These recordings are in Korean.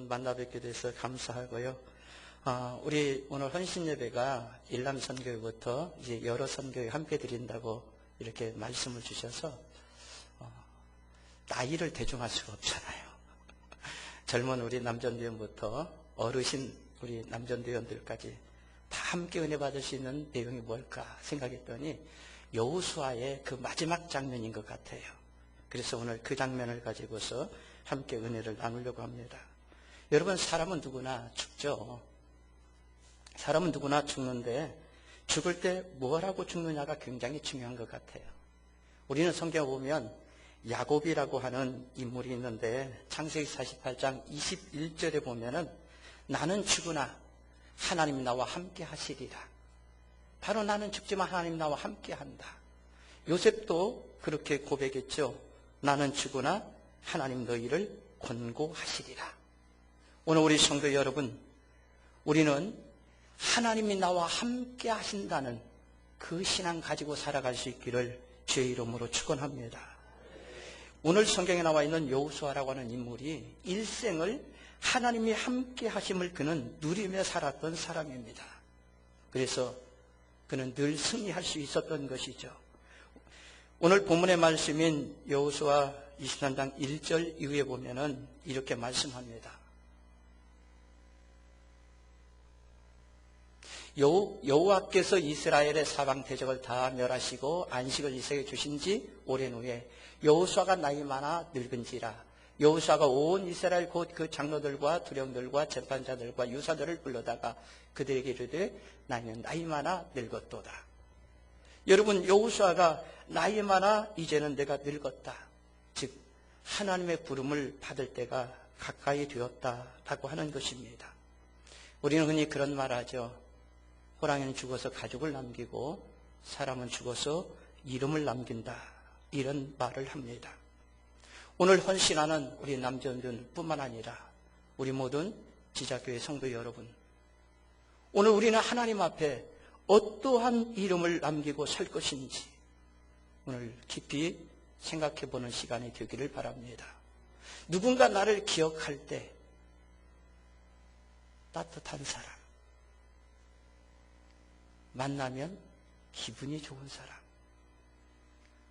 여러분 만나 뵙게 돼서 감사하고요. 우리 오늘 헌신 예배가 일남 선교회부터 이제 여러 선교회 함께 드린다고 이렇게 말씀을 주셔서 나이를 대중할 수가 없잖아요. 젊은 우리 남전대원부터 어르신 우리 남전대원들까지 다 함께 은혜 받을 수 있는 내용이 뭘까 생각했더니 여호수아의 그 마지막 장면인 것 같아요. 그래서 오늘 그 장면을 가지고서 함께 은혜를 나누려고 합니다. 여러분, 사람은 누구나 죽죠. 사람은 누구나 죽는데 죽을 때 뭐라고 죽느냐가 굉장히 중요한 것 같아요. 우리는 성경에 보면 야곱이라고 하는 인물이 있는데 창세기 48장 21절에 보면은 나는 죽으나 하나님이 나와 함께 하시리라. 바로 나는 죽지만 하나님 나와 함께 한다. 요셉도 그렇게 고백했죠. 나는 죽으나 하나님 너희를 권고하시리라. 오늘 우리 성도 여러분, 우리는 하나님이 나와 함께 하신다는 그 신앙 가지고 살아갈 수 있기를 주의 이름으로 축원합니다. 오늘 성경에 나와 있는 여호수아라고 하는 인물이 일생을 하나님이 함께 하심을 그는 누리며 살았던 사람입니다. 그래서 그는 늘 승리할 수 있었던 것이죠. 오늘 본문의 말씀인 여호수아 23장 1절 이후에 보면은 이렇게 말씀합니다. 여호와께서 이스라엘의 사방 대적을 다 멸하시고 안식을 이스라엘에 주신 지 오랜 후에 여호수아가 나이 많아 늙은지라. 여호수아가 온 이스라엘 곧 그 장로들과 두령들과 재판자들과 유사들을 불러다가 그들에게 이르되 나는 나이 많아 늙었도다. 여러분, 여호수아가 나이 많아 이제는 내가 늙었다. 즉 하나님의 부름을 받을 때가 가까이 되었다라고 하는 것입니다. 우리는 흔히 그런 말 하죠. 호랑이는 죽어서 가죽을 남기고 사람은 죽어서 이름을 남긴다. 이런 말을 합니다. 오늘 헌신하는 우리 남전뿐만 아니라 우리 모든 지자교회 성도 여러분, 오늘 우리는 하나님 앞에 어떠한 이름을 남기고 설 것인지 오늘 깊이 생각해 보는 시간이 되기를 바랍니다. 누군가 나를 기억할 때 따뜻한 사람, 만나면 기분이 좋은 사람,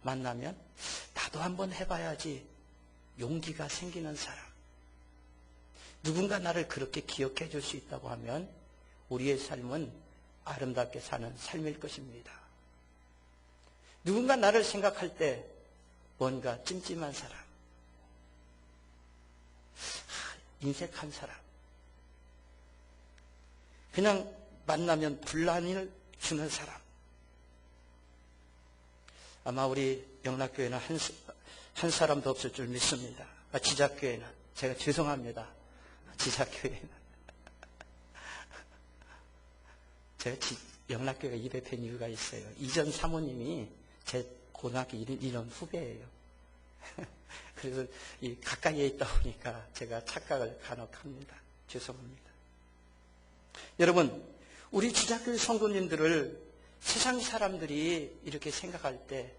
만나면 나도 한번 해봐야지 용기가 생기는 사람, 누군가 나를 그렇게 기억해 줄 수 있다고 하면 우리의 삶은 아름답게 사는 삶일 것입니다. 누군가 나를 생각할 때 뭔가 찜찜한 사람, 인색한 사람, 그냥 만나면 분란을 주는 사람, 아마 우리 영락교회는 한 사람도 없을 줄 믿습니다. 지작교회는, 제가 죄송합니다. 지작교회는. 제가 영락교회가 입에 팬 이유가 있어요. 이전 사모님이 제 고등학교 1년 후배예요. 그래서 가까이에 있다 보니까 제가 착각을 간혹 합니다. 죄송합니다. 여러분, 우리 지작교회 성도님들을 세상 사람들이 이렇게 생각할 때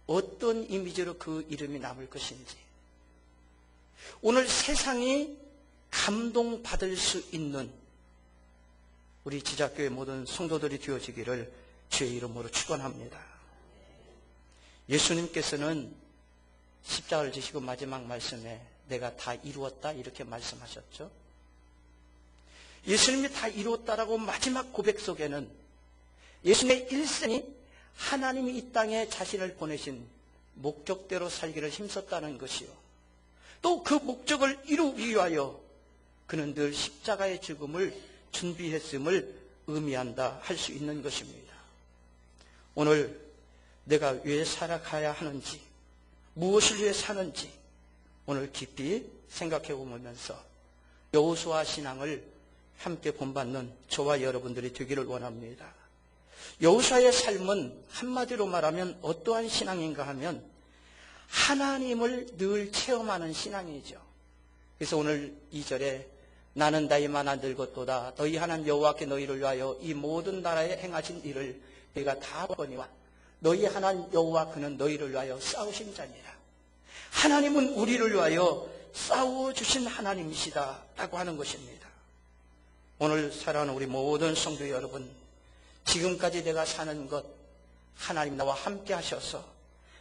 어떤 이미지로 그 이름이 남을 것인지, 오늘 세상이 감동받을 수 있는 우리 지작교회 모든 성도들이 되어지기를 주의 이름으로 축원합니다. 예수님께서는 십자가를 지시고 마지막 말씀에 내가 다 이루었다 이렇게 말씀하셨죠. 예수님이 다 이루었다라고 마지막 고백 속에는 예수님의 일생이 하나님이 이 땅에 자신을 보내신 목적대로 살기를 힘썼다는 것이요, 또 그 목적을 이루기 위하여 그는 늘 십자가의 죽음을 준비했음을 의미한다 할 수 있는 것입니다. 오늘 내가 왜 살아가야 하는지, 무엇을 위해 사는지 오늘 깊이 생각해 보면서 여호수아 신앙을 함께 본받는 저와 여러분들이 되기를 원합니다. 여호수아의 삶은 한마디로 말하면 어떠한 신앙인가 하면 하나님을 늘 체험하는 신앙이죠. 그래서 오늘 2절에 나는 나이 많아 늙었도다. 너희 하나님 여호와께 너희를 위하여 이 모든 나라에 행하신 일을 너희가 다 보거니와 너희 하나님 여호와 그는 너희를 위하여 싸우신 자니라. 하나님은 우리를 위하여 싸워주신 하나님이시다 라고 하는 것입니다. 오늘 사랑하는 우리 모든 성도 여러분, 지금까지 내가 사는 것 하나님 나와 함께 하셔서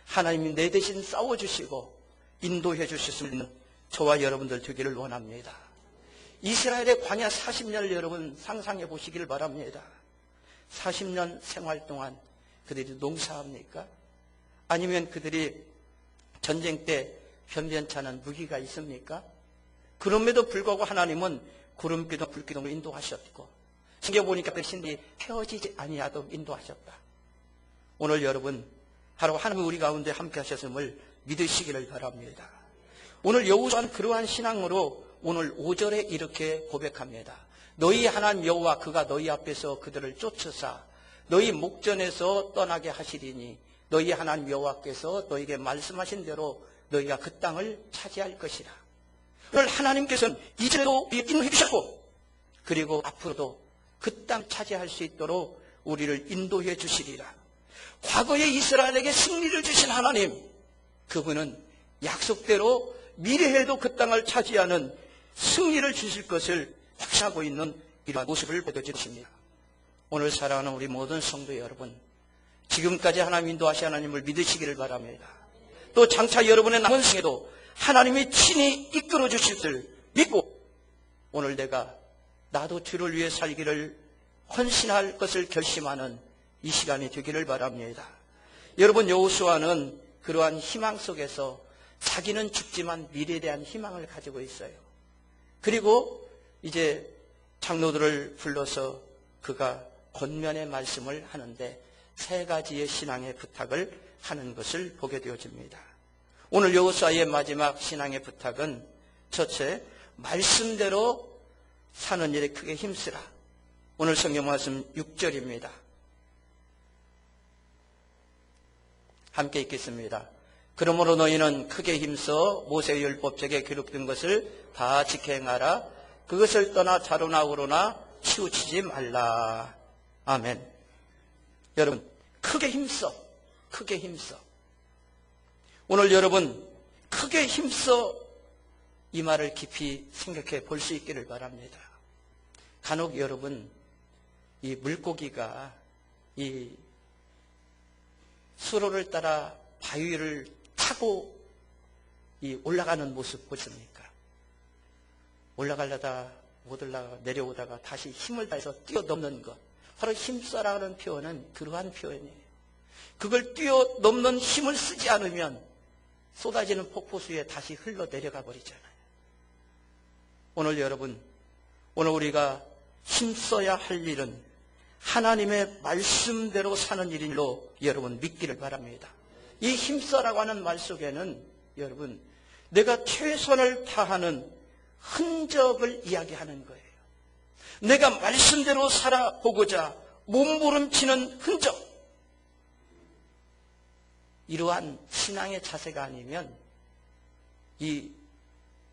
하나님이 내 대신 싸워주시고 인도해 주셨으면 저와 여러분들 되기를 원합니다. 이스라엘의 광야 40년을 여러분 상상해 보시기를 바랍니다. 40년 생활 동안 그들이 농사합니까? 아니면 그들이 전쟁 때 변변찮은 무기가 있습니까? 그럼에도 불구하고 하나님은 구름기둥 불기둥으로 인도하셨고, 성경 보니까 그 신들이 헤어지지 아니하도록 인도하셨다. 오늘 여러분 하루 하나님 우리 가운데 함께 하셨음을 믿으시기를 바랍니다. 오늘 여호수아는 그러한 신앙으로 오늘 5절에 이렇게 고백합니다. 너희 하나님 여호와 그가 너희 앞에서 그들을 쫓으사 너희 목전에서 떠나게 하시리니 너희 하나님 여호와께서 너희에게 말씀하신 대로 너희가 그 땅을 차지할 것이라. 오늘 하나님께서는 이전에도 인도해 주셨고 그리고 앞으로도 그 땅 차지할 수 있도록 우리를 인도해 주시리라. 과거에 이스라엘에게 승리를 주신 하나님, 그분은 약속대로 미래에도 그 땅을 차지하는 승리를 주실 것을 확신하고 있는 이러한 모습을 보여주십니다. 오늘 사랑하는 우리 모든 성도 여러분, 지금까지 하나님 인도하신 하나님을 믿으시기를 바랍니다. 또 장차 여러분의 남은 생에도 하나님이 친히 이끌어 주실 줄 믿고 오늘 내가 나도 주를 위해 살기를 헌신할 것을 결심하는 이 시간이 되기를 바랍니다. 여러분, 여호수아는 그러한 희망 속에서 자기는 죽지만 미래에 대한 희망을 가지고 있어요. 그리고 이제 장로들을 불러서 그가 권면의 말씀을 하는데 3가지의 신앙의 부탁을 하는 것을 보게 되어집니다. 오늘 여호수아의 마지막 신앙의 부탁은 첫째, 말씀대로 사는 일에 크게 힘쓰라. 오늘 성경 말씀 6절입니다. 함께 읽겠습니다. 그러므로 너희는 크게 힘써 모세의 율법책에 기록된 것을 다 지켜 행하라. 그것을 떠나 좌로나 우로나 치우치지 말라. 아멘. 여러분, 크게 힘써. 크게 힘써. 오늘 여러분, 크게 힘써 이 말을 깊이 생각해 볼 수 있기를 바랍니다. 간혹 여러분, 이 물고기가 이 수로를 따라 바위 위를 타고 이 올라가는 모습 보십니까? 올라가려다 못 올라가 내려오다가 다시 힘을 다해서 뛰어넘는 것. 바로 힘써라는 표현은 그러한 표현이에요. 그걸 뛰어넘는 힘을 쓰지 않으면 쏟아지는 폭포수에 다시 흘러 내려가 버리잖아요. 오늘 여러분, 오늘 우리가 힘써야 할 일은 하나님의 말씀대로 사는 일로 여러분 믿기를 바랍니다. 이 힘써라고 하는 말 속에는 여러분, 내가 최선을 다하는 흔적을 이야기하는 거예요. 내가 말씀대로 살아보고자 몸부림치는 흔적. 이러한 신앙의 자세가 아니면 이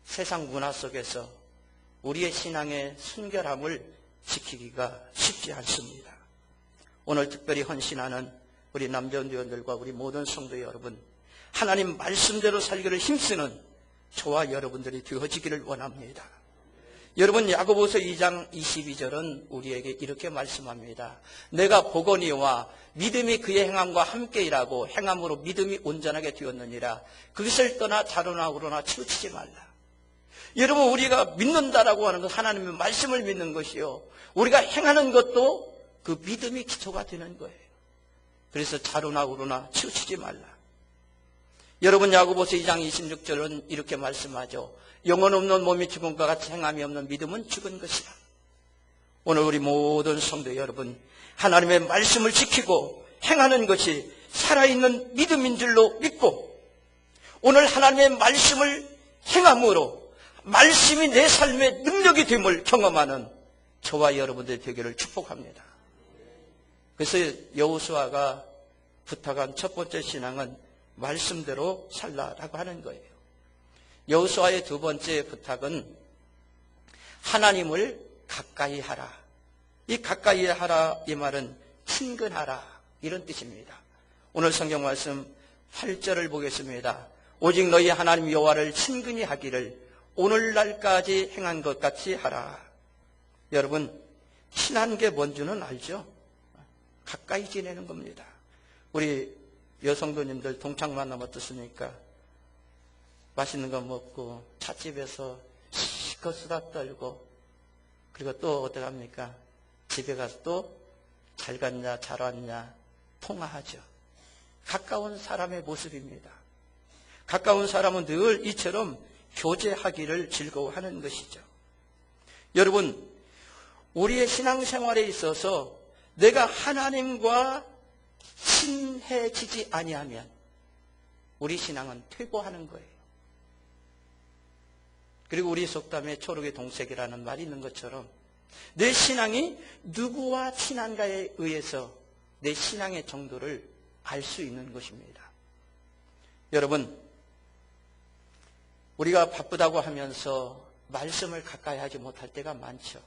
세상 문화 속에서 우리의 신앙의 순결함을 지키기가 쉽지 않습니다. 오늘 특별히 헌신하는 우리 남전도원들과 우리 모든 성도 여러분, 하나님 말씀대로 살기를 힘쓰는 저와 여러분들이 되어지기를 원합니다. 여러분, 야고보서 2장 22절은 우리에게 이렇게 말씀합니다. 내가 보거니와 믿음이 그의 행함과 함께 일하고 행함으로 믿음이 온전하게 되었느니라. 그것을 떠나 좌로나 우로나 치우치지 말라. 여러분, 우리가 믿는다라고 하는 것, 하나님의 말씀을 믿는 것이요, 우리가 행하는 것도 그 믿음이 기초가 되는 거예요. 그래서 좌로나 우로나 치우치지 말라. 여러분, 야고보서 2장 26절은 이렇게 말씀하죠. 영혼 없는 몸이 죽음과 같이 행함이 없는 믿음은 죽은 것이라. 오늘 우리 모든 성도 여러분, 하나님의 말씀을 지키고 행하는 것이 살아있는 믿음인 줄로 믿고, 오늘 하나님의 말씀을 행함으로 말씀이 내 삶의 능력이 됨을 경험하는 저와 여러분들 되기를 축복합니다. 그래서 여호수아가 부탁한 첫 번째 신앙은 말씀대로 살라라고 하는 거예요. 여호수아의 두 번째 부탁은 하나님을 가까이 하라. 이 가까이 하라, 이 말은 친근하라, 이런 뜻입니다. 오늘 성경 말씀 8절을 보겠습니다. 오직 너희 하나님 여호와를 친근히 하기를 오늘날까지 행한 것 같이 하라. 여러분, 친한 게 뭔지는 알죠? 가까이 지내는 겁니다. 우리 여성도님들 동창 만나면 어떻습니까? 맛있는 거 먹고 찻집에서 실컷 수다 떨고, 그리고 또 어떻게 합니까? 집에 가서 또 잘 갔냐 잘 왔냐 통화하죠. 가까운 사람의 모습입니다. 가까운 사람은 늘 이처럼 교제하기를 즐거워하는 것이죠. 여러분, 우리의 신앙생활에 있어서 내가 하나님과 친해지지 아니하면 우리 신앙은 퇴보하는 거예요. 그리고 우리 속담에 초록의 동색이라는 말이 있는 것처럼 내 신앙이 누구와 친한가에 의해서 내 신앙의 정도를 알 수 있는 것입니다. 여러분, 우리가 바쁘다고 하면서 말씀을 가까이 하지 못할 때가 많죠.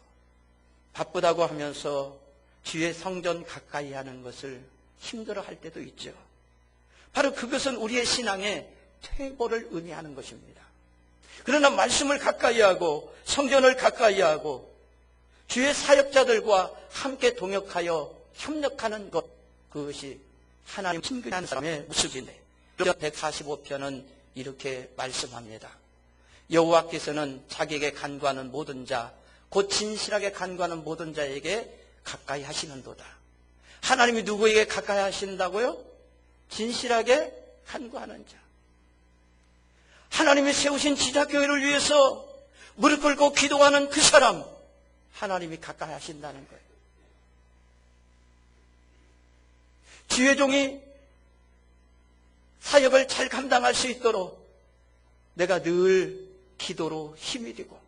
바쁘다고 하면서 주의 성전 가까이 하는 것을 힘들어할 때도 있죠. 바로 그것은 우리의 신앙의 퇴보를 의미하는 것입니다. 그러나 말씀을 가까이 하고 성전을 가까이 하고 주의 사역자들과 함께 동역하여 협력하는 것, 그것이 하나님 친근한 사람의 모습이네. 145편은 이렇게 말씀합니다. 여호와께서는 자기에게 간구하는 모든 자, 곧 진실하게 간구하는 모든 자에게 가까이 하시는도다. 하나님이 누구에게 가까이 하신다고요? 진실하게 간구하는 자. 하나님이 세우신 지자교회를 위해서 무릎 꿇고 기도하는 그 사람, 하나님이 가까이 하신다는 거예요. 주의 종이 사역을 잘 감당할 수 있도록 내가 늘 기도로 힘이 되고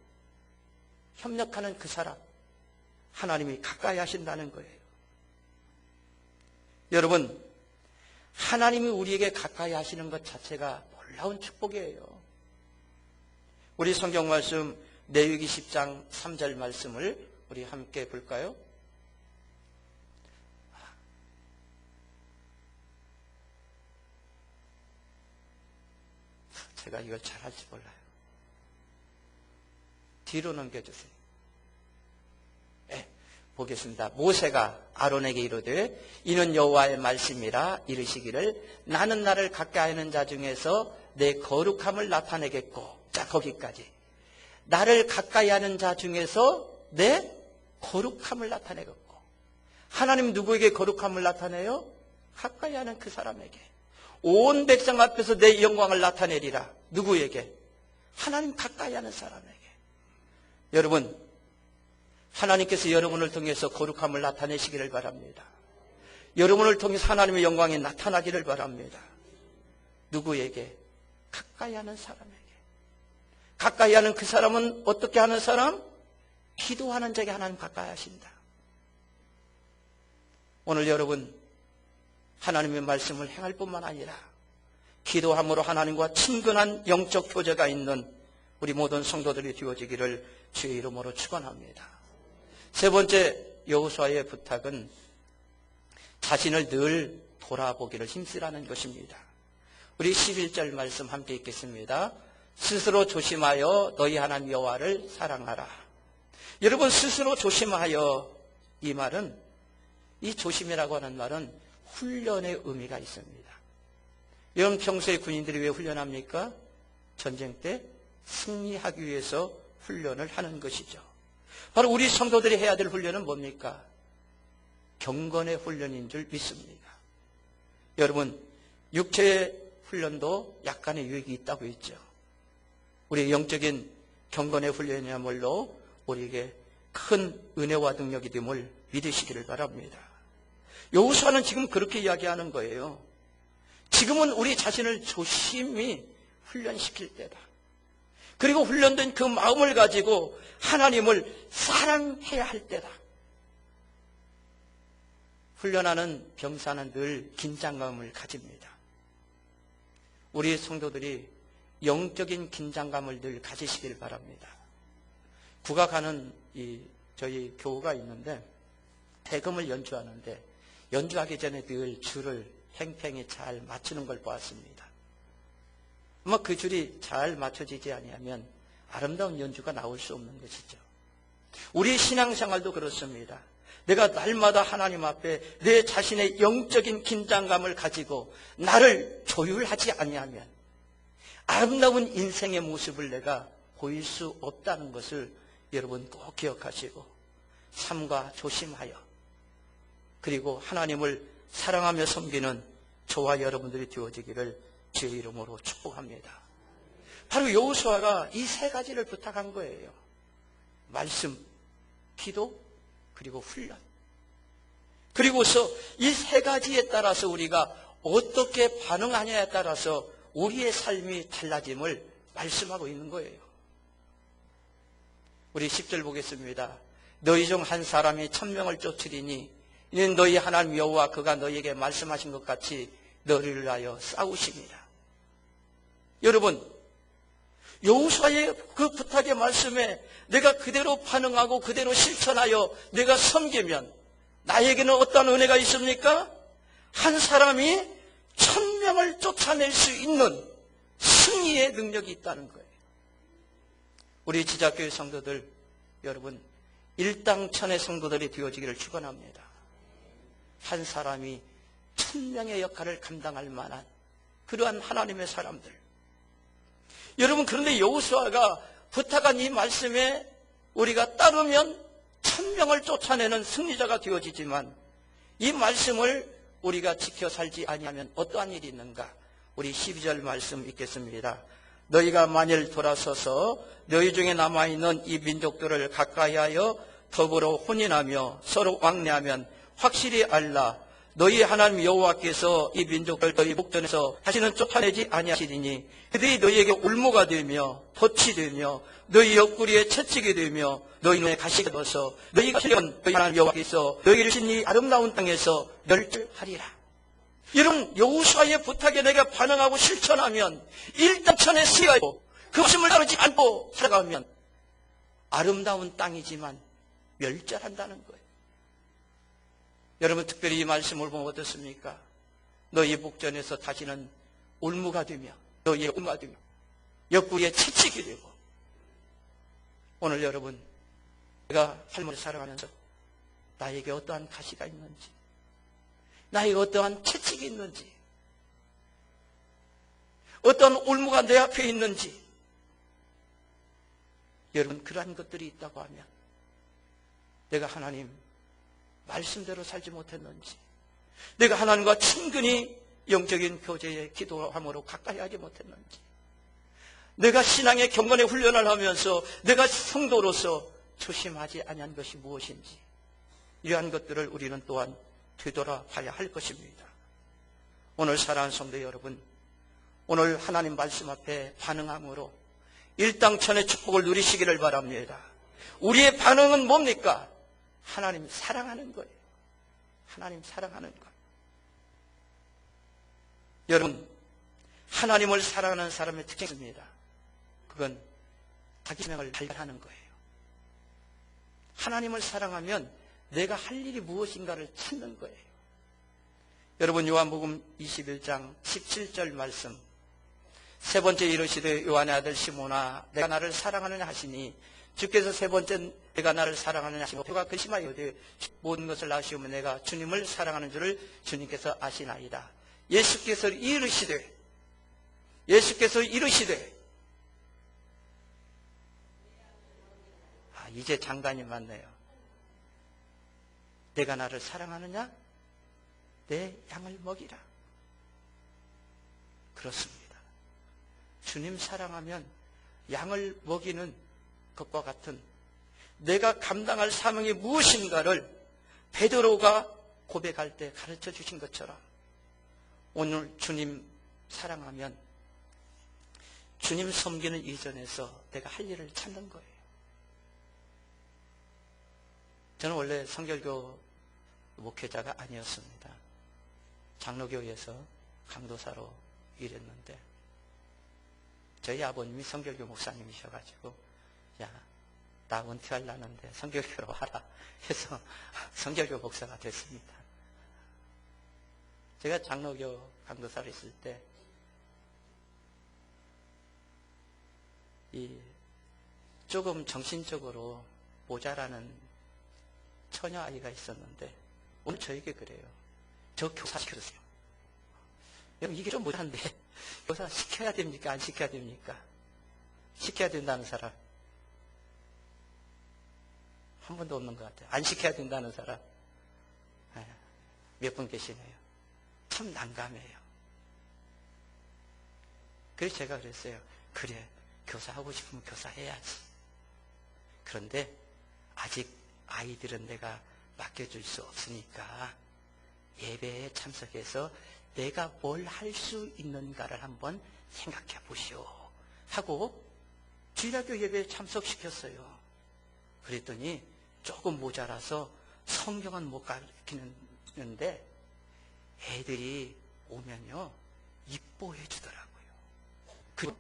협력하는 그 사람, 하나님이 가까이 하신다는 거예요. 여러분, 하나님이 우리에게 가까이 하시는 것 자체가 놀라운 축복이에요. 우리 성경 말씀 레위기 10장 3절 말씀을 우리 함께 볼까요? 제가 이걸 잘할지 몰라요. 뒤로 넘겨주세요. 네, 보겠습니다. 모세가 아론에게 이르되 이는 여호와의 말씀이라 이르시기를 나는 나를 가까이 하는 자 중에서 내 거룩함을 나타내겠고. 자, 거기까지. 나를 가까이 하는 자 중에서 내 거룩함을 나타내겠고. 하나님 누구에게 거룩함을 나타내요? 가까이 하는 그 사람에게. 온 백성 앞에서 내 영광을 나타내리라. 누구에게? 하나님 가까이 하는 사람에게. 여러분, 하나님께서 여러분을 통해서 거룩함을 나타내시기를 바랍니다. 여러분을 통해서 하나님의 영광이 나타나기를 바랍니다. 누구에게? 가까이 하는 사람에게. 가까이 하는 그 사람은 어떻게 하는 사람? 기도하는 자에게 하나님 가까이 하신다. 오늘 여러분, 하나님의 말씀을 행할 뿐만 아니라 기도함으로 하나님과 친근한 영적 교제가 있는 우리 모든 성도들이 되어지기를 주의 이름으로 축원합니다. 세 번째 여호수아의 부탁은 자신을 늘 돌아보기를 힘쓰라는 것입니다. 우리 11절 말씀 함께 읽겠습니다. 스스로 조심하여 너희 하나님 여호와를 사랑하라. 여러분, 스스로 조심하여, 이 말은, 이 조심이라고 하는 말은 훈련의 의미가 있습니다. 여러분, 평소에 군인들이 왜 훈련합니까? 전쟁 때 승리하기 위해서 훈련을 하는 것이죠. 바로 우리 성도들이 해야 될 훈련은 뭡니까? 경건의 훈련인 줄 믿습니다. 여러분, 육체의 훈련도 약간의 유익이 있다고 했죠. 우리의 영적인 경건의 훈련이야말로 우리에게 큰 은혜와 능력이 됨을 믿으시기를 바랍니다. 여호수아는 지금 그렇게 이야기하는 거예요. 지금은 우리 자신을 조심히 훈련시킬 때다. 그리고 훈련된 그 마음을 가지고 하나님을 사랑해야 할 때다. 훈련하는 병사는 늘 긴장감을 가집니다. 우리 성도들이 영적인 긴장감을 늘 가지시길 바랍니다. 국악하는 저희 교우가 있는데 대금을 연주하는데 연주하기 전에 늘 줄을 팽팽히 잘 맞추는 걸 보았습니다. 아마 그 줄이 잘 맞춰지지 아니하면 아름다운 연주가 나올 수 없는 것이죠. 우리 신앙생활도 그렇습니다. 내가 날마다 하나님 앞에 내 자신의 영적인 긴장감을 가지고 나를 조율하지 아니하면 아름다운 인생의 모습을 내가 보일 수 없다는 것을 여러분 꼭 기억하시고 삼가 조심하여 그리고 하나님을 사랑하며 섬기는 저와 여러분들이 되어지기를 주의 이름으로 축복합니다. 바로 여호수아가 이 세 가지를 부탁한 거예요. 말씀, 기도, 그리고 훈련. 그리고서 이 세 가지에 따라서 우리가 어떻게 반응하냐에 따라서 우리의 삶이 달라짐을 말씀하고 있는 거예요. 우리 10절 보겠습니다. 너희 중 한 사람이 1000명을 쫓으리니 이는 너희 하나님 여호와 그가 너희에게 말씀하신 것 같이 너희를 위하여 싸우십니다. 여러분, 여호수아의 그 부탁의 말씀에 내가 그대로 반응하고 그대로 실천하여 내가 섬기면 나에게는 어떤 은혜가 있습니까? 한 사람이 1000명을 쫓아낼 수 있는 승리의 능력이 있다는 거예요. 우리 지자교회 성도들 여러분 일당천의 성도들이 되어지기를 축원합니다. 한 사람이 1000명의 역할을 감당할 만한 그러한 하나님의 사람들. 여러분 그런데 여호수아가 부탁한 이 말씀에 우리가 따르면 1000명을 쫓아내는 승리자가 되어지지만 이 말씀을 우리가 지켜 살지 아니하면 어떠한 일이 있는가? 우리 12절 말씀 읽겠습니다. 너희가 만일 돌아서서 너희 중에 남아있는 이 민족들을 가까이하여 더불어 혼인하며 서로 왕래하면 확실히 알라. 너희 하나님 여호와께서 이 민족을 너희 목전에서 다시는 쫓아내지 아니하시리니 그들이 너희에게 올무가 되며 덫이 되며 너희 옆구리에 채찍이 되며 너희 눈에 가시가 되어서 너희가 실현 너희 하나님 여호와께서 너희를 신 이 아름다운 땅에서 멸절하리라. 이런 여호수아의 부탁에 내가 반응하고 실천하면 일당천에 쓰여있고 그 말씀을 따르지 않고 살아가면 아름다운 땅이지만 멸절한다는 거예요. 여러분 특별히 이 말씀을 보면 어떻습니까? 너희 목전에서 다시는 올무가 되며 너희의 올무가 되며 옆구리에 채찍이 되고 오늘 여러분 내가 할머니를 살아가면서 나에게 어떠한 가시가 있는지 나에게 어떠한 채찍이 있는지 어떠한 올무가 내 앞에 있는지 여러분 그러한 것들이 있다고 하면 내가 하나님 말씀대로 살지 못했는지 내가 하나님과 친근히 영적인 교제에 기도함으로 가까이 하지 못했는지 내가 신앙의 경건의 훈련을 하면서 내가 성도로서 조심하지 아니한 것이 무엇인지 이러한 것들을 우리는 또한 되돌아봐야 할 것입니다. 오늘 사랑하는 성도 여러분 오늘 하나님 말씀 앞에 반응함으로 일당천의 축복을 누리시기를 바랍니다. 우리의 반응은 뭡니까? 하나님 사랑하는 거예요. 하나님 사랑하는 것. 여러분 하나님을 사랑하는 사람의 특징이 있습니다. 그건 자기 생명을 발견하는 거예요. 하나님을 사랑하면 내가 할 일이 무엇인가를 찾는 거예요. 여러분 요한복음 21장 17절 말씀 세 번째 이르시되 요한의 아들 시몬아 내가 나를 사랑하느냐 하시니 주께서 세 번째 내가 나를 사랑하느냐 하시고 그가 근심하여 모든 것을 아시오면 내가 주님을 사랑하는 줄을 주님께서 아시나이다. 예수께서 이르시되 이제 장관이 맞네요. 내가 나를 사랑하느냐? 내 양을 먹이라. 그렇습니다. 주님 사랑하면 양을 먹이는 것과 같은 내가 감당할 사명이 무엇인가를 베드로가 고백할 때 가르쳐 주신 것처럼 오늘 주님 사랑하면 주님 섬기는 이전에서 내가 할 일을 찾는 거예요. 저는 원래 성결교 목회자가 아니었습니다. 장로교회에서 강도사로 일했는데 저희 아버님이 성결교 목사님이셔가지고 야, 나 은퇴하려는데 성결교로 하라 해서 성결교 목사가 됐습니다. 제가 장로교 강도사로 있을 때 이 조금 정신적으로 모자라는 처녀 아이가 있었는데 오늘 저에게 그래요. 저 교사 시켜주세요. 여러분 이게 좀 모자란데 교사 시켜야 됩니까? 안 시켜야 됩니까? 시켜야 된다는 사람 한 분도 없는 것 같아요. 안 시켜야 된다는 사람 몇 분 계시네요. 참 난감해요. 그래서 제가 그랬어요. 그래, 교사하고 싶으면 교사해야지. 그런데 아직 아이들은 내가 맡겨줄 수 없으니까 예배에 참석해서 내가 뭘 할 수 있는가를 한번 생각해 보시오 하고 주일학교 예배에 참석시켰어요. 그랬더니 조금 모자라서 성경은 못 가르치는데 애들이 오면요 이뻐해 주더라고요. 그리고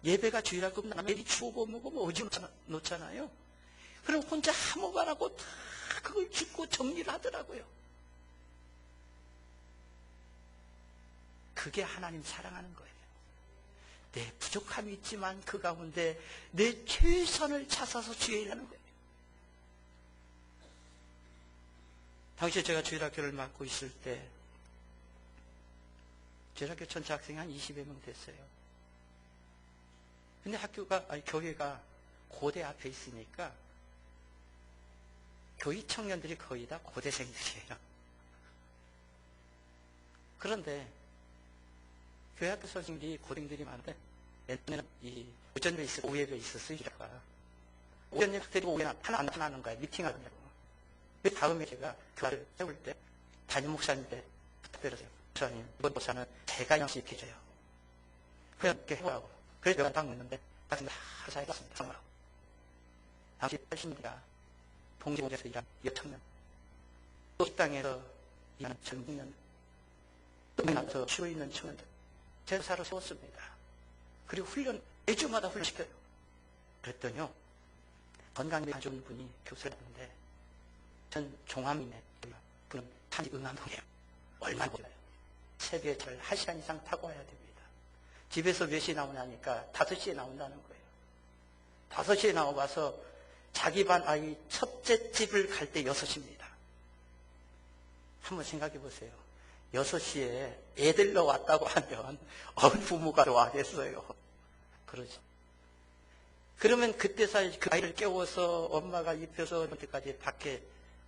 예배가 주일학교 나면 애들이 주고 뭐고 어지 놓잖아요. 그럼 혼자 아무 말 하고 다 그걸 짚고 정리를 하더라고요. 그게 하나님 사랑하는 거예요. 내 부족함이 있지만 그 가운데 내 최선을 찾아서 주의 일하는 거예요. 당시에 제가 주일학교를 맡고 있을 때 주일학교 전체 학생이 한 20여 명 됐어요. 근데 교회가 고대 앞에 있으니까 교회 청년들이 거의 다 고대생들이에요. 그런데 교회 학교 선생님들이 고등들이 많은데 옛날에는 이 오전에 있었고 오후에 있었어요. 오전에 데리고 오후에는 하나 안 하는 거야. 미팅하느냐고. 그 다음에 제가 교회를 세울 때 담임 목사님한테 부탁드렸어요. 목사님, 이번 목사는 제가 영시켜줘요. 그냥 이렇게 해보라고. 그래서 제가 딱 묻는데 다 사회했습니다. 정말로. 당시 80년대가 동지공장에서 일한 여청년, 또 식당에서 일하는 청년, 또 나서 쉬어 있는 청년들 제사로 세웠습니다. 그리고 매주마다 훈련시켜요. 그랬더니요, 건강이 안 좋은 분이 교수를 했는데, 전 종암이네. 그는 탄이 응암동이에요. 얼마나 몰라요. 새벽에 절 1시간 이상 타고 와야 됩니다. 집에서 몇 시에 나오냐니까 5시에 나온다는 거예요. 5시에 나와서 자기 반 아이 첫째 집을 갈 때 6시입니다. 한번 생각해 보세요. 6시에 애들러 왔다고 하면 부모가 좋아하겠어요. 그러죠. 그러면 그때 사이 그 아이를 깨워서 엄마가 입혀서 그때까지 밖에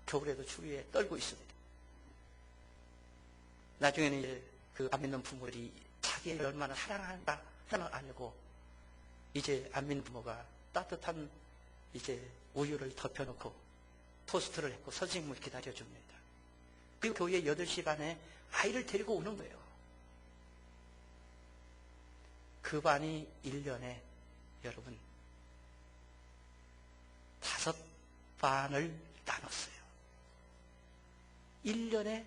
겨울에도 추위에 떨고 있습니다. 나중에는 이제 그 안 믿는 부모들이 자기를 얼마나 사랑한다 하는 걸 알고 이제 안 믿는 부모가 따뜻한 이제 우유를 덮여놓고 토스트를 했고 선생님을 기다려줍니다. 그리고 교회 8시 반에 아이를 데리고 오는 거예요. 그 반이 1년에 여러분 5반을 나눴어요. 1년에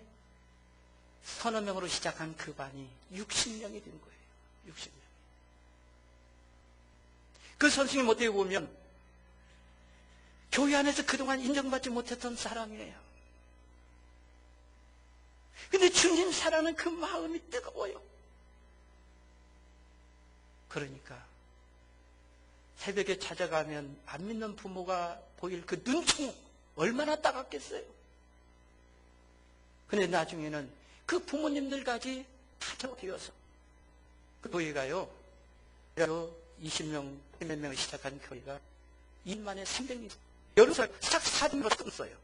서너 명으로 시작한 그 반이 60명이 된 거예요. 60명. 그 선생님 어떻게 보면 교회 안에서 그동안 인정받지 못했던 사람이에요. 근데 주님 사랑하는 그 마음이 뜨거워요. 그러니까 새벽에 찾아가면 안 믿는 부모가 보일 그 눈총 얼마나 따갑겠어요. 근데 나중에는 그 부모님들까지 다 적어서 그 교회가요 20명, 몇 명을 시작한 교회가 2만에 300명 여름설 싹 400명으로 끊었어요.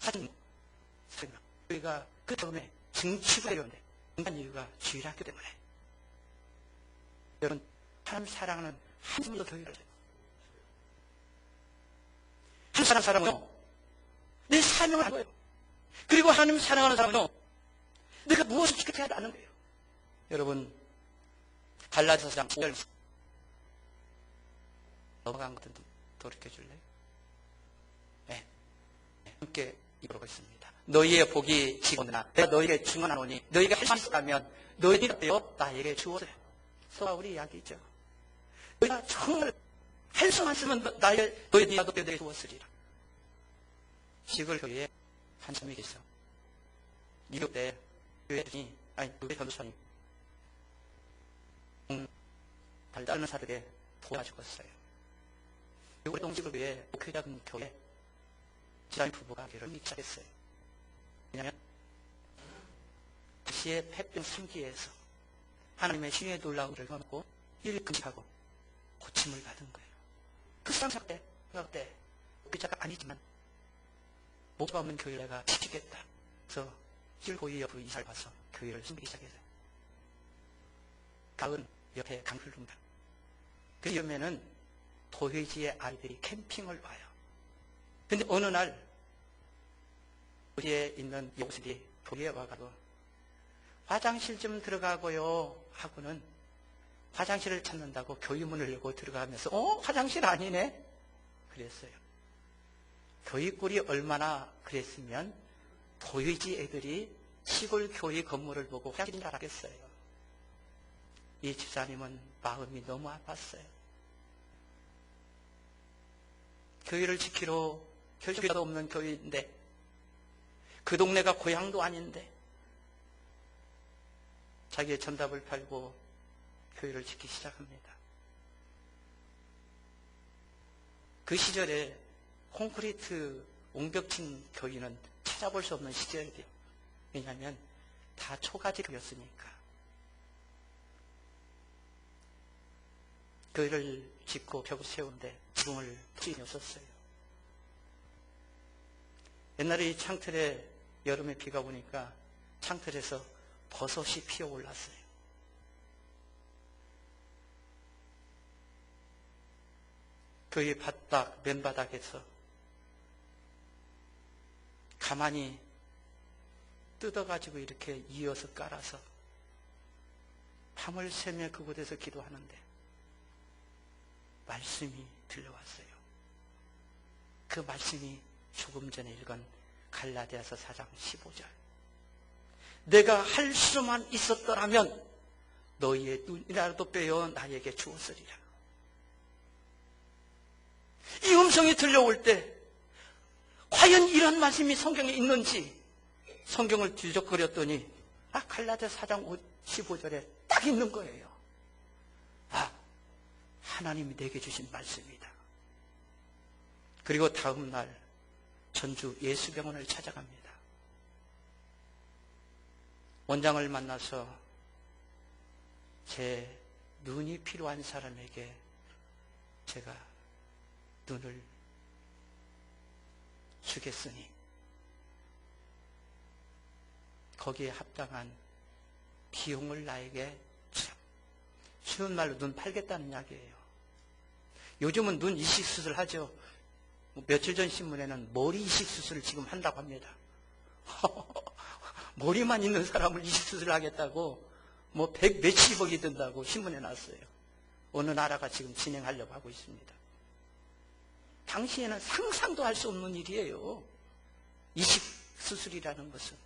400명. 교회가 그 다음에 증치가 되었는데 중간 이유가 주일학교 때문에. 여러분 하나님 사랑하는 한 분도 교회를 해요. 하나님 사랑하는 사람은요 내 사명을 하는 거예요. 그리고 하나님 사랑하는 사람은요 내가 무엇을 지켜야 하는 거예요. 여러분 갈라디아서 5절 넘어간 것들 돌이켜줄래요? 네. 함께 이루고 있습니다. 너희의 복이 지고나 내가 너희에게 증언하노니 너희가 할 수 있다면 너희가 나에게 주어서 바울이 이야기죠. 너희가 정말 할 수만 있으면 너희가 너희에게 주었으리라. 시골 교회에 한 사람이 계셔. 이교 때 교회 전도사님 달다른 사들에 도와 죽었어요. 우리 동집을 위해 목회자금 교회 지사님 부부가 교회를 시작했어요. 왜냐하면 당시에 폐병 3기에서 하나님의 신의 놀라움을 얻고 1일 금식하고 고침을 받은 거예요. 그 상상 때 목회자가 아니지만 목표가 없는 교회를 내가 지키겠다. 그래서 실고이 옆으로 이사를 와서 교회를 섬기기 시작했어요. 가은 옆에 강 흐릅니다. 그 옆에는 도회지의 아이들이 캠핑을 와요. 근데 어느 날 도시에 있는 여고생들이 교회에 와가지고 화장실 좀 들어가고요 하고는 화장실을 찾는다고 교회 문을 열고 들어가면서 화장실 아니네? 그랬어요. 교회 꼴이 얼마나 그랬으면 도회지 애들이 시골 교회 건물을 보고 화장실인 줄 알았겠어요. 이 집사님은 마음이 너무 아팠어요. 교회를 지키러 교회도 없는 교회인데 그 동네가 고향도 아닌데 자기의 전답을 팔고 교회를 지키기 시작합니다. 그 시절에 콘크리트 옹벽친 교회는 찾아볼 수 없는 시절이에요. 왜냐하면 다 초가집이었으니까. 교회를 짓고 벽을 세우는데 지붕을 트임이 없었어요. 옛날에 이 창틀에 여름에 비가 오니까 창틀에서 버섯이 피어올랐어요. 교회 바닥, 맨바닥에서 가만히 뜯어가지고 이렇게 이어서 깔아서 밤을 새며 그곳에서 기도하는데 말씀이 들려왔어요. 그 말씀이 조금 전에 읽은 갈라디아서 4장 15절. 내가 할 수만 있었더라면 너희의 눈이라도 빼어 나에게 주었으리라. 이 음성이 들려올 때 과연 이런 말씀이 성경에 있는지 성경을 뒤적거렸더니 갈라디아 4장 15절에 딱 있는 거예요. 하나님이 내게 주신 말씀이다. 그리고 다음 날 전주 예수병원을 찾아갑니다. 원장을 만나서 제 눈이 필요한 사람에게 제가 눈을 주겠으니 거기에 합당한 비용을 나에게 주라. 쉬운 말로 눈 팔겠다는 이야기예요. 요즘은 눈 이식 수술 하죠. 며칠 전 신문에는 머리 이식 수술을 지금 한다고 합니다. 머리만 있는 사람을 이식 수술을 하겠다고 몇십억이 든다고 신문에 났어요. 어느 나라가 지금 진행하려고 하고 있습니다. 당시에는 상상도 할 수 없는 일이에요. 이식 수술이라는 것은.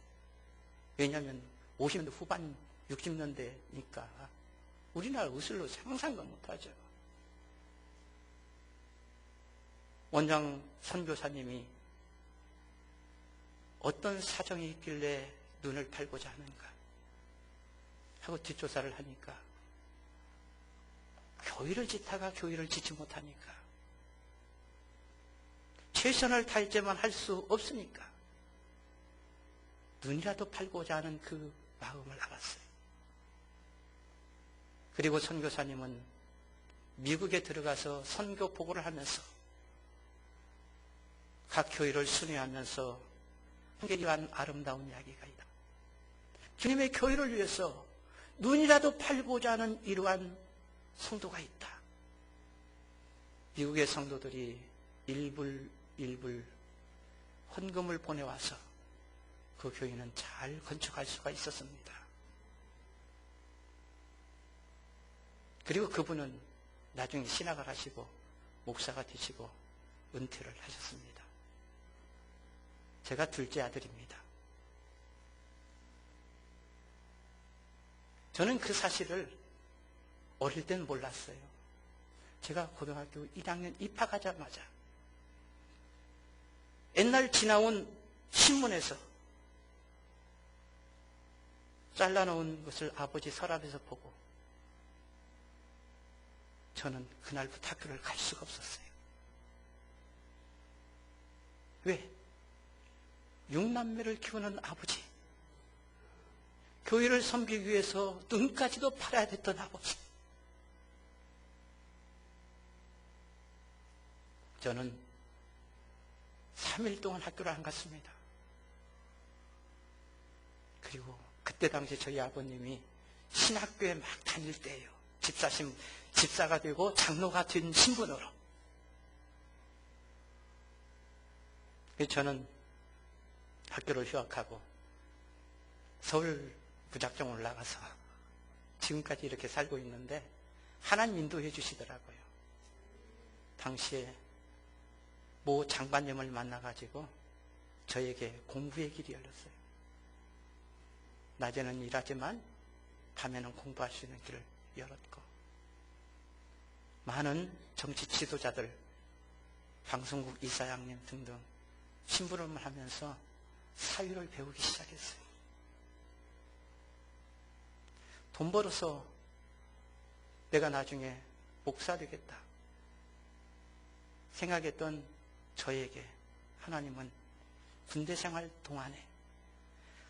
왜냐하면 50년대 후반 60년대니까 우리나라 의술로 상상도 못하죠. 원장 선교사님이 어떤 사정이 있길래 눈을 팔고자 하는가 하고 뒷조사를 하니까 교회를 짓다가 교회를 짓지 못하니까 최선을 다했지만 할 수 없으니까 눈이라도 팔고자 하는 그 마음을 알았어요. 그리고 선교사님은 미국에 들어가서 선교 보고를 하면서 각 교회를 순회하면서 이러한 아름다운 이야기가 있다. 주님의 교회를 위해서 눈이라도 팔고자 하는 이러한 성도가 있다. 미국의 성도들이 일불 헌금을 보내와서 그 교회는 잘 건축할 수가 있었습니다. 그리고 그분은 나중에 신학을 하시고 목사가 되시고 은퇴를 하셨습니다. 제가 둘째 아들입니다. 저는 그 사실을 어릴 땐 몰랐어요. 제가 고등학교 1학년 입학하자마자 옛날 지나온 신문에서 잘라놓은 것을 아버지 서랍에서 보고 저는 그날부터 학교를 갈 수가 없었어요. 왜? 6남매를 키우는 아버지, 교회를 섬기기 위해서 눈까지도 팔아야 됐던 아버지. 저는 3일 동안 학교를 안 갔습니다. 그리고 그때 당시 저희 아버님이 신학교에 막 다닐 때예요. 집사가 되고 장로가 된 신분으로. 그래서 저는 학교를 휴학하고 서울 무작정 올라가서 지금까지 이렇게 살고 있는데 하나님 인도해 주시더라고요. 당시에 모 장관님을 만나가지고 저에게 공부의 길이 열렸어요. 낮에는 일하지만 밤에는 공부할 수 있는 길을 열었고, 많은 정치 지도자들, 방송국 이사장님 등등 심부름을 하면서 사유를 배우기 시작했어요. 돈 벌어서 내가 나중에 목사 되겠다 생각했던 저에게 하나님은 군대 생활 동안에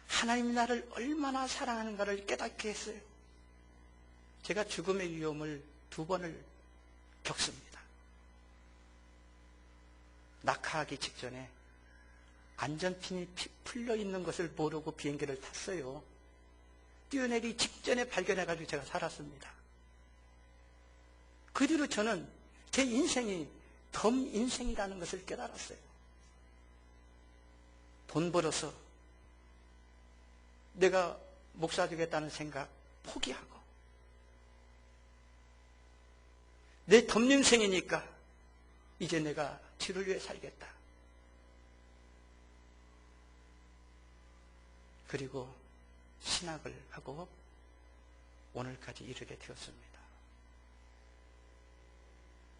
하나님이 나를 얼마나 사랑하는가를 깨닫게 했어요. 제가 죽음의 위험을 2번을 겪습니다. 낙하하기 직전에 안전핀이 풀려 있는 것을 모르고 비행기를 탔어요. 뛰어내리기 직전에 발견해가지고 제가 살았습니다. 그 뒤로 저는 제 인생이 덤 인생이라는 것을 깨달았어요. 돈 벌어서 내가 목사 되겠다는 생각 포기하고, 내 덤인생이니까 이제 내가 주를 위해 살겠다. 그리고 신학을 하고 오늘까지 이르게 되었습니다.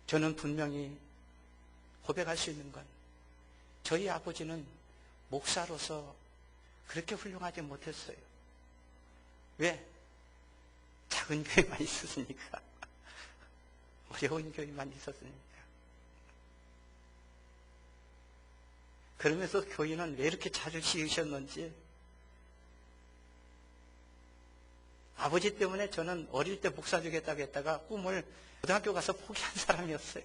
저는 분명히 고백할 수 있는 건, 저희 아버지는 목사로서 그렇게 훌륭하지 못했어요. 왜? 작은 교회만 있었으니까. 어려운 교회만 있었으니까. 그러면서 교인은 왜 이렇게 자주 지으셨는지, 아버지 때문에 저는 어릴 때 목사 되겠다고 했다가 꿈을 고등학교 가서 포기한 사람이었어요.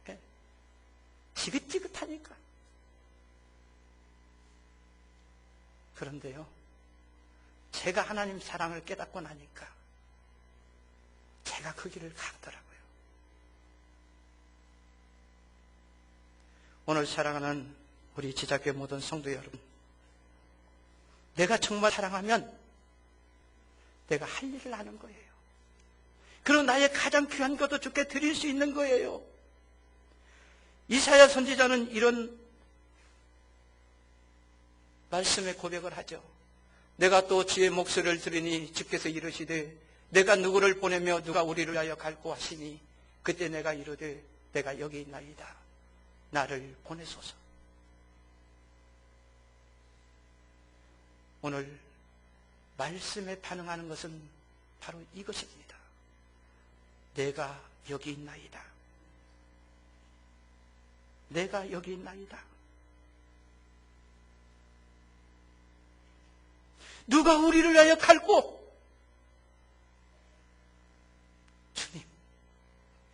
네? 지긋지긋하니까. 그런데요, 제가 하나님 사랑을 깨닫고 나니까 제가 그 길을 가더라고요. 오늘 사랑하는 우리 지자교회 모든 성도 여러분, 내가 정말 사랑하면 내가 할 일을 하는 거예요. 그리고 나의 가장 귀한 것도 주께 드릴 수 있는 거예요. 이사야 선지자는 이런 말씀의 고백을 하죠. 내가 또 주의 목소리를 들으니 주께서 이르시되 내가 누구를 보내며 누가 우리를 위하여 갈고 하시니 그때 내가 이르되 내가 여기 있나이다. 나를 보내소서. 오늘 말씀에 반응하는 것은 바로 이것입니다. 내가 여기 있나이다. 내가 여기 있나이다. 누가 우리를 위하여 갈고? 주님,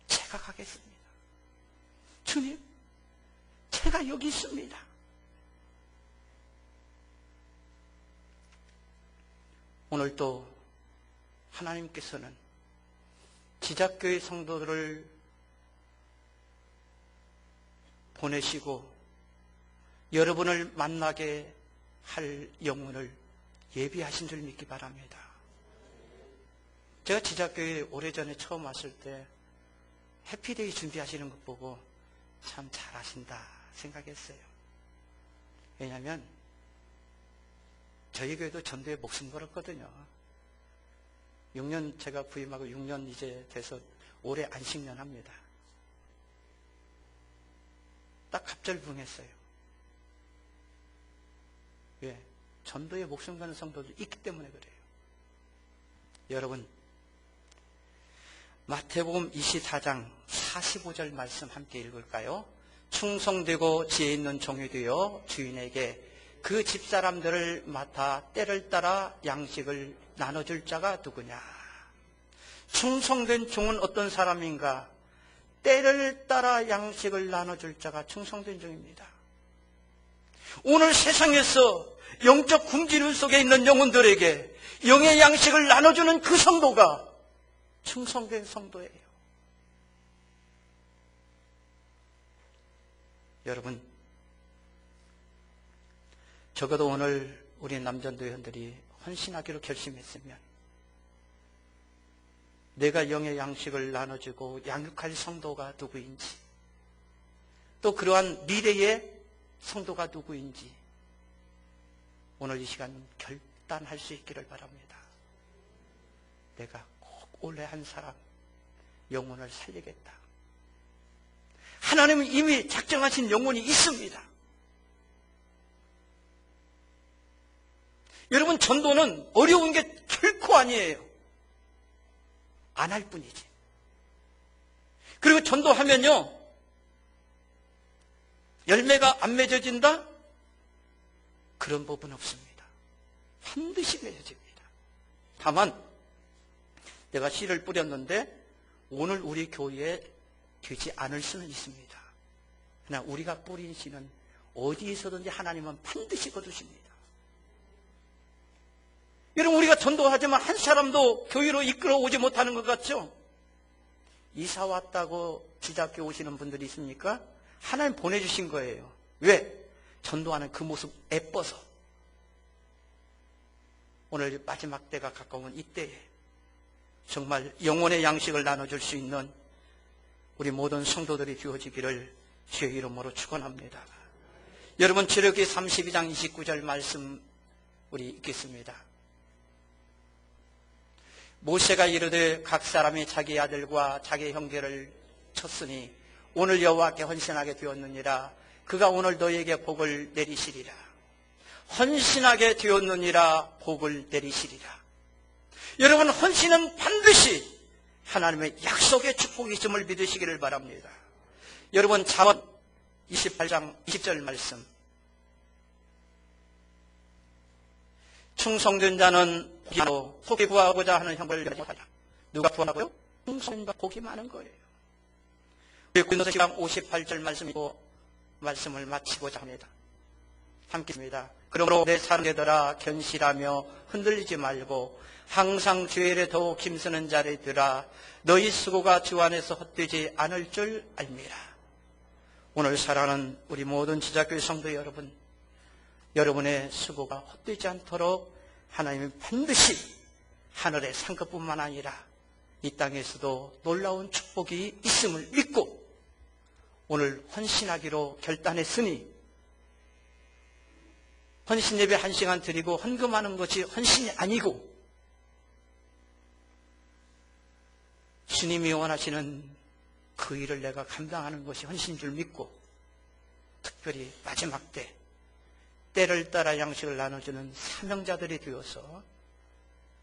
제가 가겠습니다. 주님, 제가 여기 있습니다. 오늘 또 하나님께서는 지작교회 성도들을 보내시고 여러분을 만나게 할 영혼을 예비하신 줄 믿기 바랍니다. 제가 지작교회 오래전에 처음 왔을 때 해피데이 준비하시는 것 보고 참 잘하신다 생각했어요. 왜냐하면 저희 교회도 전도에 목숨 걸었거든요. 6년 제가 부임하고 6년 이제 돼서 올해 안식년 합니다. 딱 갑절부응했어요. 왜? 전도에 목숨 거는 성도들 있기 때문에 그래요. 여러분, 마태복음 24장 45절 말씀 함께 읽을까요? 충성되고 지혜 있는 종이 되어 주인에게 그 집사람들을 맡아 때를 따라 양식을 나눠줄 자가 누구냐? 충성된 종은 어떤 사람인가? 때를 따라 양식을 나눠줄 자가 충성된 종입니다. 오늘 세상에서 영적 궁지름 속에 있는 영혼들에게 영의 양식을 나눠주는 그 성도가 충성된 성도예요. 여러분, 적어도 오늘 우리 남전도회원들이 헌신하기로 결심했으면 내가 영의 양식을 나눠주고 양육할 성도가 누구인지, 또 그러한 미래의 성도가 누구인지 오늘 이 시간 결단할 수 있기를 바랍니다. 내가 꼭 올해 한 사람 영혼을 살리겠다. 하나님은 이미 작정하신 영혼이 있습니다. 여러분, 전도는 어려운 게 결코 아니에요. 안 할 뿐이지. 그리고 전도하면요, 열매가 안 맺어진다? 그런 법은 없습니다. 반드시 맺어집니다. 다만 내가 씨를 뿌렸는데 오늘 우리 교회에 되지 않을 수는 있습니다. 그러나 우리가 뿌린 씨는 어디에서든지 하나님은 반드시 거두십니다. 여러분, 우리가 전도하지만 한 사람도 교회로 이끌어 오지 못하는 것 같죠? 이사 왔다고 지잡교 오시는 분들이 있습니까? 하나님 보내주신 거예요. 왜? 전도하는 그 모습 예뻐서. 오늘 마지막 때가 가까운 이때에 정말 영혼의 양식을 나눠줄 수 있는 우리 모든 성도들이 되어지기를 주의 이름으로 축원합니다. 여러분, 출애굽기 32장 29절 말씀 우리 읽겠습니다. 모세가 이르되 각 사람이 자기 아들과 자기 형제를 쳤으니 오늘 여호와께 헌신하게 되었느니라. 그가 오늘 너에게 복을 내리시리라. 헌신하게 되었느니라. 복을 내리시리라. 여러분, 헌신은 반드시 하나님의 약속의 축복이 있음을 믿으시기를 바랍니다. 여러분, 잠언 28장 20절 말씀. 충성된 자는 복이 구하고자 하는 형벌을 못하냐. 누가 구하고요? 충성된 자 복이 많은 거예요. 고린도서 10장 58절 말씀이고 말씀을 마치고자 합니다. 함께 합니다. 그러므로 내 사랑되더라 견실하며 흔들리지 말고 항상 주의 일에 더욱 힘쓰는 자들아 너희 수고가 주 안에서 헛되지 않을 줄 알미라. 오늘 사랑하는 우리 모든 지자교회 성도 여러분, 여러분의 수고가 헛되지 않도록 하나님은 반드시 하늘의 상급뿐만 아니라 이 땅에서도 놀라운 축복이 있음을 믿고 오늘 헌신하기로 결단했으니 헌신 예배 1시간 드리고 헌금하는 것이 헌신이 아니고 주님이 원하시는 그 일을 내가 감당하는 것이 헌신인 줄 믿고 특별히 마지막 때를 따라 양식을 나눠주는 사명자들이 되어서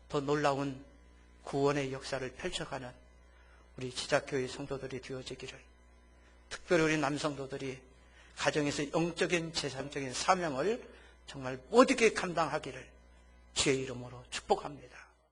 더 놀라운 구원의 역사를 펼쳐가는 우리 지자교회 성도들이 되어지기를, 특별히 우리 남성도들이 가정에서 영적인 재산적인 사명을 정말 모두게 감당하기를 주의 이름으로 축복합니다.